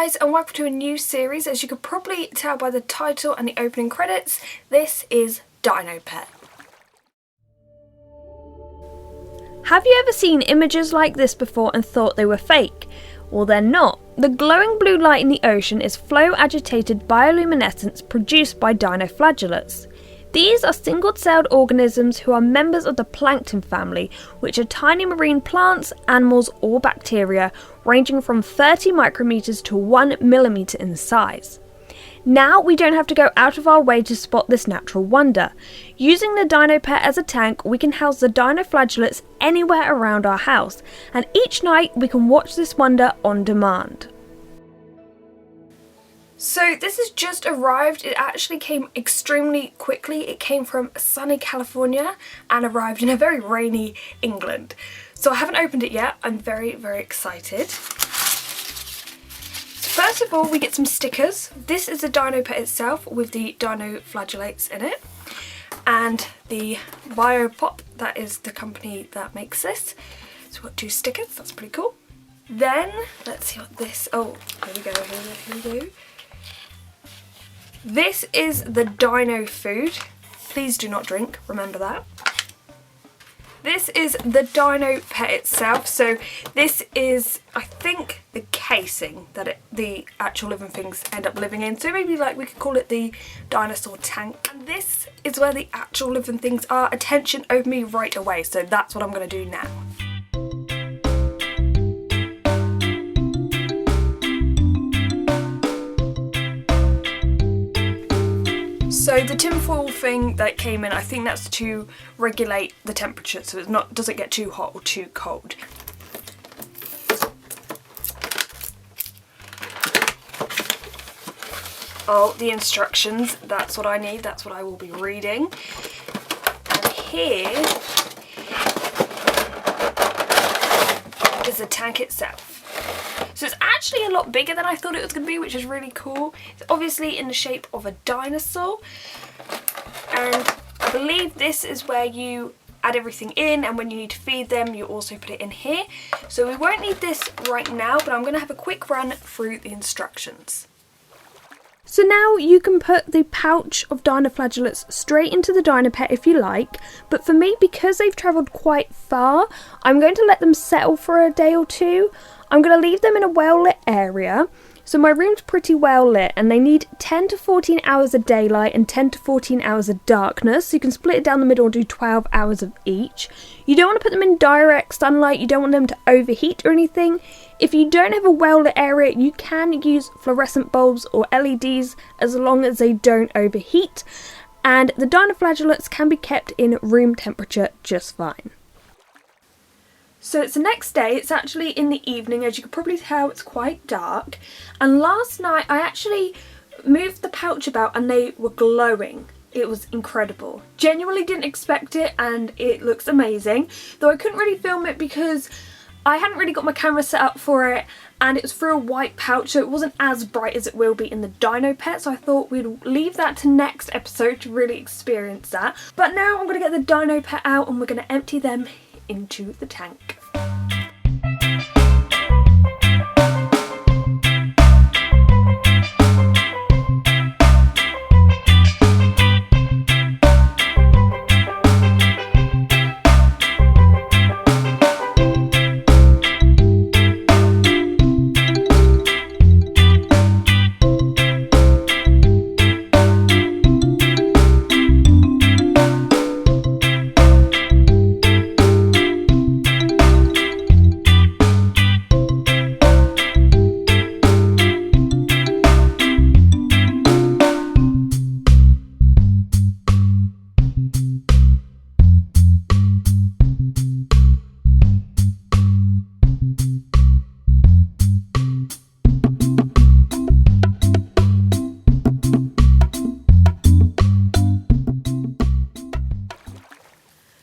guys, and welcome to a new series. As you could probably tell by the title and the opening credits, this is Dino Pet. Have you ever seen images like this before and thought they were fake? Well, they're not. The glowing blue light in the ocean is flow-agitated bioluminescence produced by dinoflagellates. These are single-celled organisms who are members of the plankton family, which are tiny marine plants, animals or bacteria ranging from 30 micrometers to 1 millimeter in size. Now we don't have to go out of our way to spot this natural wonder. Using the Dino Pet as a tank, we can house the dinoflagellates anywhere around our house, and each night we can watch this wonder on demand. So this has just arrived. It actually came extremely quickly. It came from sunny California and arrived in a very rainy England. So I haven't opened it yet. I'm very, very excited. So first of all, we get some stickers. This is the Dino Pet itself with the Dinoflagellates in it. And the Biopop, that is the company that makes this. So we've got 2 stickers, that's pretty cool. Then, let's see what this, oh, here we go, here we go. This is the dino food. Please do not drink, remember that. This is the Dino Pet itself. So this is, I think, the casing that the actual living things end up living in. So maybe like we could call it the dinosaur tank. And this is where the actual living things are. Attention over me right away. So that's what I'm going to do now. So the tinfoil thing that came in, I think that's to regulate the temperature so it doesn't get too hot or too cold. Oh, the instructions, that's what I need, that's what I will be reading. And here is the tank itself. So it's actually a lot bigger than I thought it was going to be, which is really cool. It's obviously in the shape of a dinosaur. And I believe this is where you add everything in, and when you need to feed them, you also put it in here. So we won't need this right now, but I'm going to have a quick run through the instructions. So now you can put the pouch of dinoflagellates straight into the Dino Pet if you like, but for me, because they've travelled quite far, I'm going to let them settle for a day or two. I'm going to leave them in a well-lit area. So my room's pretty well lit and they need 10 to 14 hours of daylight and 10 to 14 hours of darkness. So you can split it down the middle and do 12 hours of each. You don't want to put them in direct sunlight. You don't want them to overheat or anything. If you don't have a well-lit area, you can use fluorescent bulbs or LEDs as long as they don't overheat. And the dinoflagellates can be kept in room temperature just fine. So it's the next day, it's actually in the evening, as you can probably tell it's quite dark. And last night I actually moved the pouch about and they were glowing. It was incredible. Genuinely didn't expect it and it looks amazing. Though I couldn't really film it because I hadn't really got my camera set up for it and it was through a white pouch, so it wasn't as bright as it will be in the Dino Pet, so I thought we'd leave that to next episode to really experience that. But now I'm going to get the Dino Pet out and we're going to empty them into the tank.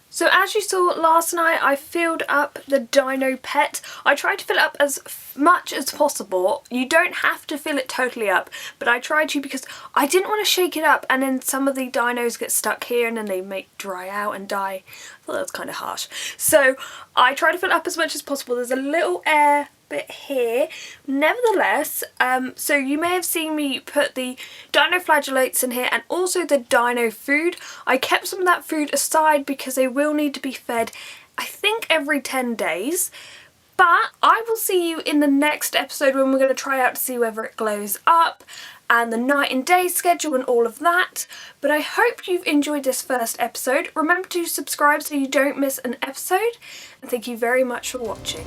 So as you saw last night, I filled up the Dino Pet. I tried to fill it up as much as possible. You don't have to fill it totally up, but I tried to because I didn't want to shake it up and then some of the dinos get stuck here and then they may dry out and die. I thought that was kind of harsh. So I tried to fill it up as much as possible. There's a little air bit here. Nevertheless, so you may have seen me put the Dinoflagellates in here and also the dino food. I kept some of that food aside because they will need to be fed, I think, every 10 days. But I will see you in the next episode when we're going to try out to see whether it glows up and the night and day schedule and all of that. But I hope you've enjoyed this first episode. Remember to subscribe so you don't miss an episode. And thank you very much for watching.